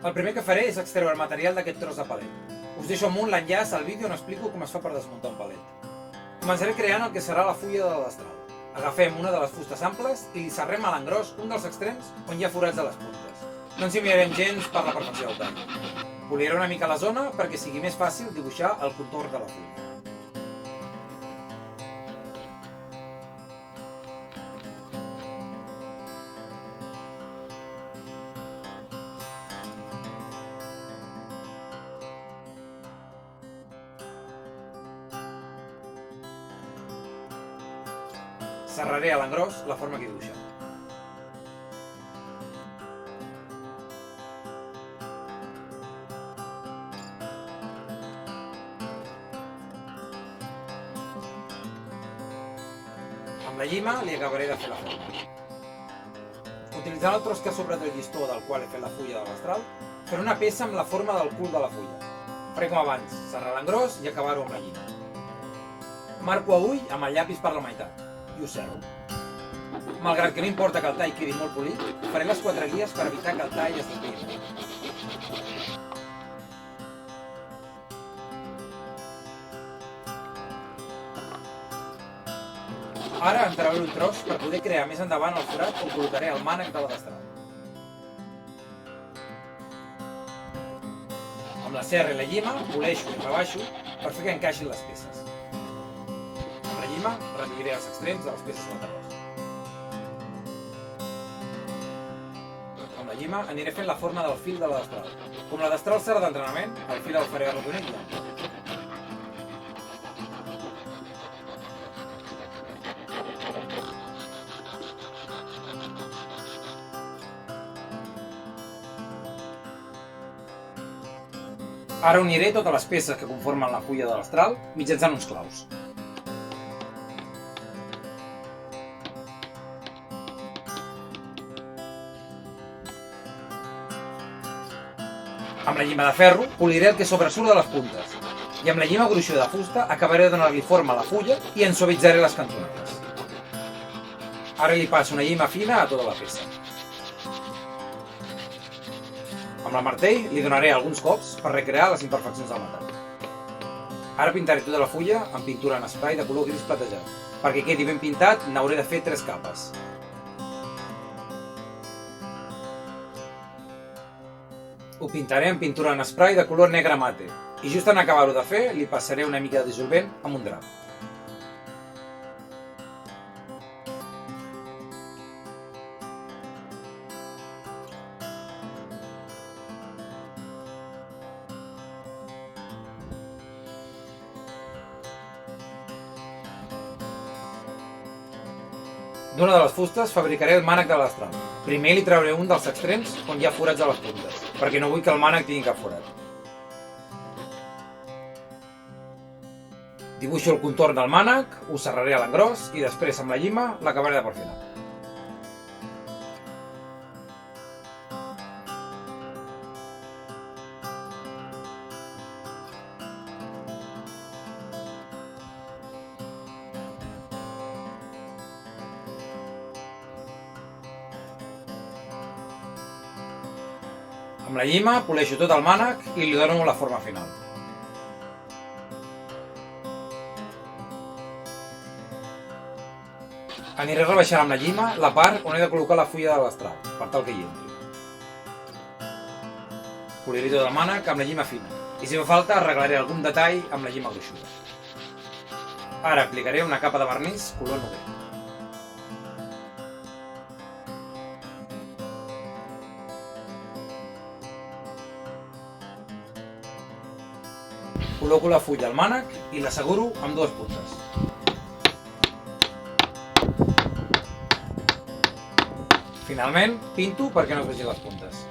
El primer que faré és extreure el material d'aquest tros de palet. Us deixo amunt l'enllaç al vídeo on explico com es fa per desmuntar un palet. Començaré creant el que serà la fulla de l'estral. Agafem una de les fustes amples i li serrem a l'engròs un dels extrems on hi ha forats a les puntes. No ens hi mirarem gens per la perfecció del tall. Poliré una mica la zona perquè sigui més fàcil dibuixar el contorn de la fulla. Serraré a l'engròs la forma que he dibuixat. Amb la llima li acabaré de fer la forma. Utilitzant el tros que ha sobrat el llistó del qual he fet la fulla de l'estral, faré una peça amb la forma del cul de la fulla. Faré com abans, serrar l'engròs i acabar-ho amb la llima. Marco a ull amb el llapis per la meitat i ho serro. Malgrat que no importa que el tall quedi molt polit, faré les 4 guies per evitar que el tall es desviï. Ara en trauré un tros per poder crear més endavant el forat on col·locaré el mànec de la destral. Amb la serra i la llima poleixo i rebaixo per fer que encaixin les peces. Amb la llima retiraré els extrems de les peces laterals. Amb la llima aniré fent la forma del fil de la destral. Com la destral serà d'entrenament, el fil el faré arrodonit i ample. Ara uniré totes les peces que conformen la fulla de l'estral mitjançant uns claus. Amb la llima de ferro poliré el que sobresurt de les puntes i amb la llima gruixuda de fusta acabaré de donar-li forma a la fulla i en suavitzaré les cantonades. Ara li passo una llima fina a tota la peça. Amb el martell li donaré alguns cops per recrear les imperfeccions del metall. Ara pintaré tota la fulla amb pintura en spray de color gris platejat. Perquè quedi ben pintat n'hauré de fer 3 capes. Ho pintaré amb pintura en spray de color negre mate i just en acabar-ho de fer li passaré una mica de dissolvent amb un drap. D'una de les fustes fabricaré el mànec de l'estral. Primer li trauré un dels extrems on hi ha forats a les puntes, perquè no vull que el mànec tingui cap forat. Dibuixo el contorn del mànec, ho serraré a l'engròs i després amb la llima l'acabaré de perfilar. Amb la llima poleixo tot el mànec i li dono la forma final. Aniré rebaixant amb la llima la part on he de col·locar la fulla de l'estral, per tal que hi entri. Poliré tot el mànec amb la llima fina i si fa falta arreglaré algun detall amb la llima gruixuda. Ara aplicaré una capa de vernís color noguer. Col·loco la fulla al mànec i l'asseguro amb 2 puntes. Finalment, pinto perquè no es vegin les puntes.